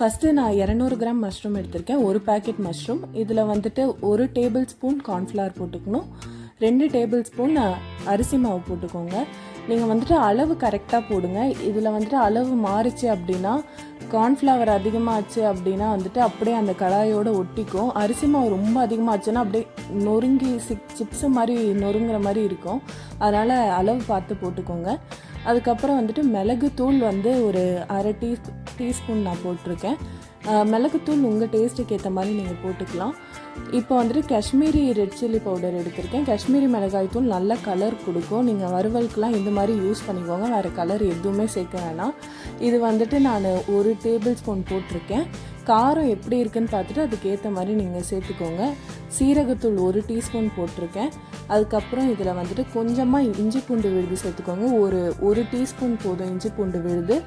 First நான் 200 gram mushroom எடுத்திருக்கேன். ஒரு பேக்கெட் மஷ்ரூம். இதில் வந்துட்டு 1 டேபிள் ஸ்பூன் கார்ன்ஃப்ளவர் போட்டுக்கணும். 2 டேபிள் ஸ்பூன் அரிசி மாவு போட்டுக்கோங்க. நீங்கள் வந்துட்டு அளவு கரெக்டாக போடுங்க. இதில் வந்துட்டு அளவு மாறிச்சு அப்படின்னா, கார்ன்ஃப்ளவர் அதிகமாகச்சு அப்படின்னா வந்துட்டு அப்படியே அந்த கடாயோடு ஒட்டிக்கும். அரிசி மாவு ரொம்ப அதிகமாகச்சுன்னா அப்படியே நொறுங்கி சிப்ஸு மாதிரி நொறுங்குற மாதிரி இருக்கும். அதனால் அளவு பார்த்து போட்டுக்கோங்க. அதுக்கப்புறம் வந்துட்டு மிளகுத்தூள் வந்து ஒரு அரை டீஸ்பூன் நான் போட்டிருக்கேன். மிளகுத்தூள் உங்கள் டேஸ்ட்டுக்கு ஏற்ற மாதிரி நீங்கள் போட்டுக்கலாம். இப்போ வந்துட்டு காஷ்மீரி ரெட் சில்லி பவுடர் எடுத்திருக்கேன். காஷ்மீரி மிளகாய் தூள் நல்ல கலர் கொடுக்கும். நீங்கள் வறுவலுக்கெலாம் இந்த மாதிரி யூஸ் பண்ணிக்கோங்க. வேறு கலர் எதுவுமே சேர்க்க வேணாம். இது வந்துட்டு நான் 1 டேபிள் ஸ்பூன் போட்டிருக்கேன். காரம் எப்படி இருக்குன்னு பார்த்துட்டு அதுக்கேற்ற மாதிரி நீங்கள் சேர்த்துக்கோங்க. சீரகத்தூள் 1 டீஸ்பூன் போட்டிருக்கேன். அதுக்கப்புறம் இதில் வந்துட்டு கொஞ்சமாக இஞ்சி பூண்டு விழுது சேர்த்துக்கோங்க. ஒரு டீஸ்பூன் போதும் இஞ்சி பூண்டு விழுது.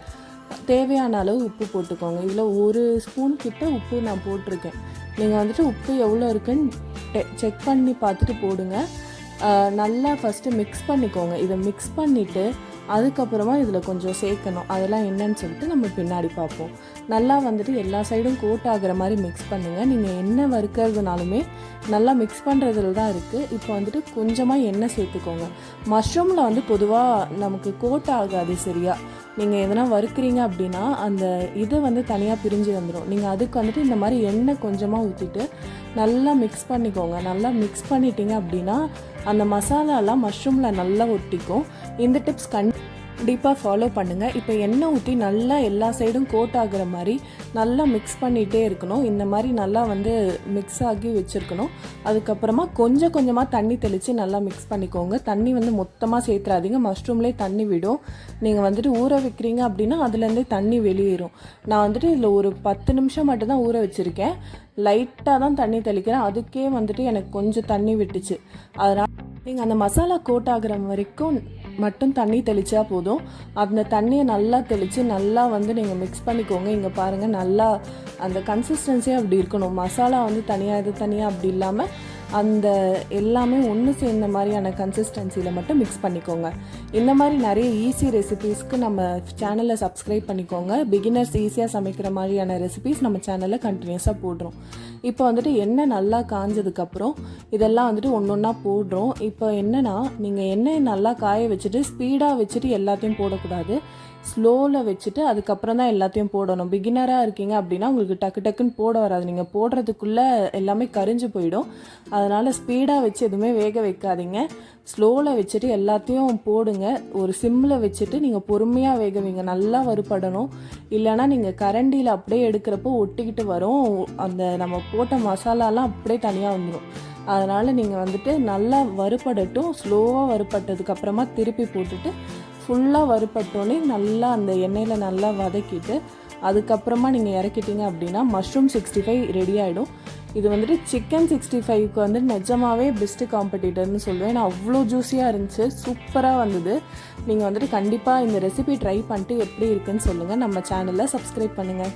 தேவையான அளவு உப்பு போட்டுக்கோங்க. இதில் 1 ஸ்பூன் கிட்ட உப்பு நான் போட்டிருக்கேன். நீங்கள் வந்துட்டு உப்பு எவ்வளோ இருக்குன்னு செக் பண்ணி பார்த்துட்டு போடுங்க. நல்லா ஃபஸ்ட்டு மிக்ஸ் பண்ணிக்கோங்க. இதை மிக்ஸ் பண்ணிவிட்டு அதுக்கப்புறமா இதில் கொஞ்சம் சேர்க்கணும். அதெல்லாம் என்னன்னு சொல்லிட்டு நம்ம பின்னாடி பார்ப்போம். நல்லா வந்துட்டு எல்லா சைடும் கோட் ஆகிற மாதிரி மிக்ஸ் பண்ணுங்கள். நீங்கள் எண்ணெய் வறுக்கிறதுனாலுமே நல்லா மிக்ஸ் பண்ணுறதுல தான் இருக்குது. இப்போ வந்துட்டு கொஞ்சமாக எண்ணெய் சேர்த்துக்கோங்க. மஷ்ரூமில் வந்து பொதுவாக நமக்கு கோட் ஆகாது சரியா. நீங்கள் எதனா வறுக்கிறீங்க அப்படின்னா அந்த இது வந்து தனியாக பிரிஞ்சு வந்துடும். நீங்கள் அதுக்கு வந்துட்டு இந்த மாதிரி எண்ணெய் கொஞ்சமாக ஊற்றிட்டு நல்லா மிக்ஸ் பண்ணிக்கோங்க. நல்லா மிக்ஸ் பண்ணிட்டீங்க அப்படின்னா அந்த மசாலாலாம் மஷ்ரூமில் நல்லா ஒட்டிக்கும். இந்த டிப்ஸ் கண்டிப்பாக ஃபாலோ பண்ணுங்கள். இப்போ எண்ணெய் ஊற்றி நல்லா எல்லா சைடும் கோட் ஆகிற மாதிரி நல்லா மிக்ஸ் பண்ணிகிட்டே இருக்கணும். இந்த மாதிரி நல்லா வந்து மிக்ஸ் ஆகி வச்சுருக்கணும். அதுக்கப்புறமா கொஞ்சம் கொஞ்சமாக தண்ணி தெளித்து நல்லா மிக்ஸ் பண்ணிக்கோங்க. தண்ணி வந்து மொத்தமாக சேர்த்துறாதீங்க. மஷ்ரூம்லேயே தண்ணி விடும். நீங்கள் வந்துட்டு ஊற வைக்கிறீங்க அப்படின்னா அதுலேருந்தே தண்ணி வெளியேறும். நான் வந்துட்டு இதில் ஒரு 10 நிமிஷம் மட்டும்தான் ஊற வச்சுருக்கேன். லைட்டாக தான் தண்ணி தெளிக்கிறேன். அதுக்கே வந்துட்டு எனக்கு கொஞ்சம் தண்ணி விட்டுச்சு. அதனால் நீங்கள் அந்த மசாலா கோட் ஆகிற வரைக்கும் மட்டும் தண்ணி தெளித்தா போதும். அந்த தண்ணியை நல்லா தெளித்து நல்லா வந்து நீங்கள் மிக்ஸ் பண்ணிக்கோங்க. இங்கே பாருங்கள், நல்லா அந்த கன்சிஸ்டன்சியாக அப்படி இருக்கணும். மசாலா வந்து தனியாக இது தனியாக அப்படி இல்லாமல் அந்த எல்லாமே ஒன்று சேர்ந்த மாதிரியான கன்சிஸ்டன்சியில் மட்டும் மிக்ஸ் பண்ணிக்கோங்க. இந்த மாதிரி நிறைய ஈஸி ரெசிபீஸ்க்கு நம்ம சேனலை சப்ஸ்கிரைப் பண்ணிக்கோங்க. பிகினர்ஸ் ஈஸியாக சமைக்கிற மாதிரியான ரெசிபீஸ் நம்ம சேனலில் கண்டினியூஸாக போடுறோம். இப்போ வந்துட்டு எண்ணெய் நல்லா காஞ்சதுக்கப்புறம் இதெல்லாம் வந்துட்டு ஒன்று ஒன்றா போடுறோம். இப்போ என்னென்னா, நீங்கள் எண்ணெயை நல்லா காய வச்சுட்டு ஸ்பீடாக வச்சுட்டு எல்லாத்தையும் போடக்கூடாது. ஸ்லோவில் வச்சுட்டு அதுக்கப்புறம் தான் எல்லாத்தையும் போடணும். பிகினராக இருக்கீங்க அப்படின்னா உங்களுக்கு டக்கு டக்குன்னு போட வராது. நீங்கள் போடுறதுக்குள்ளே எல்லாமே கரிஞ்சு போயிடும். அதனால் ஸ்பீடாக வச்சு எதுவுமே வேக வைக்காதீங்க. ஸ்லோவில் வச்சுட்டு எல்லாத்தையும் போடுங்க. ஒரு சிம்மில் வச்சுட்டு நீங்கள் பொறுமையாக வேக வைங்க. நல்லா வறுபடணும். இல்லைனா நீங்கள் கரண்டியில் அப்படியே எடுக்கிறப்போ ஒட்டிக்கிட்டு வரும். அந்த நம்ம போட்ட மசாலாலாம் அப்படியே தனியாக வந்துடும். அதனால் நீங்கள் வந்துட்டு நல்லா வறுபடட்டும். ஸ்லோவாக வறுபட்டதுக்கப்புறமா திருப்பி போட்டுட்டு ஃபுல்லாக வறுபட்டோன்னே நல்லா அந்த எண்ணெயில் நல்லா வதக்கிட்டு அதுக்கப்புறமா நீங்கள் இறக்கிட்டீங்க அப்படின்னா மஷ்ரூம் 65 ரெடி ஆகிடும். இது வந்துட்டு சிக்கன் 65க்கு வந்து நிஜமாகவே பெஸ்ட்டு காம்படிட்டர்னு சொல்லுவேன். நான் அவ்வளோ ஜூஸியாக இருந்துச்சு, சூப்பராக வந்தது. நீங்கள் வந்துட்டு கண்டிப்பாக இந்த ரெசிபி ட்ரை பண்ணிட்டு எப்படி இருக்குன்னு சொல்லுங்கள். நம்ம சேனலை சப்ஸ்கிரைப் பண்ணுங்கள்.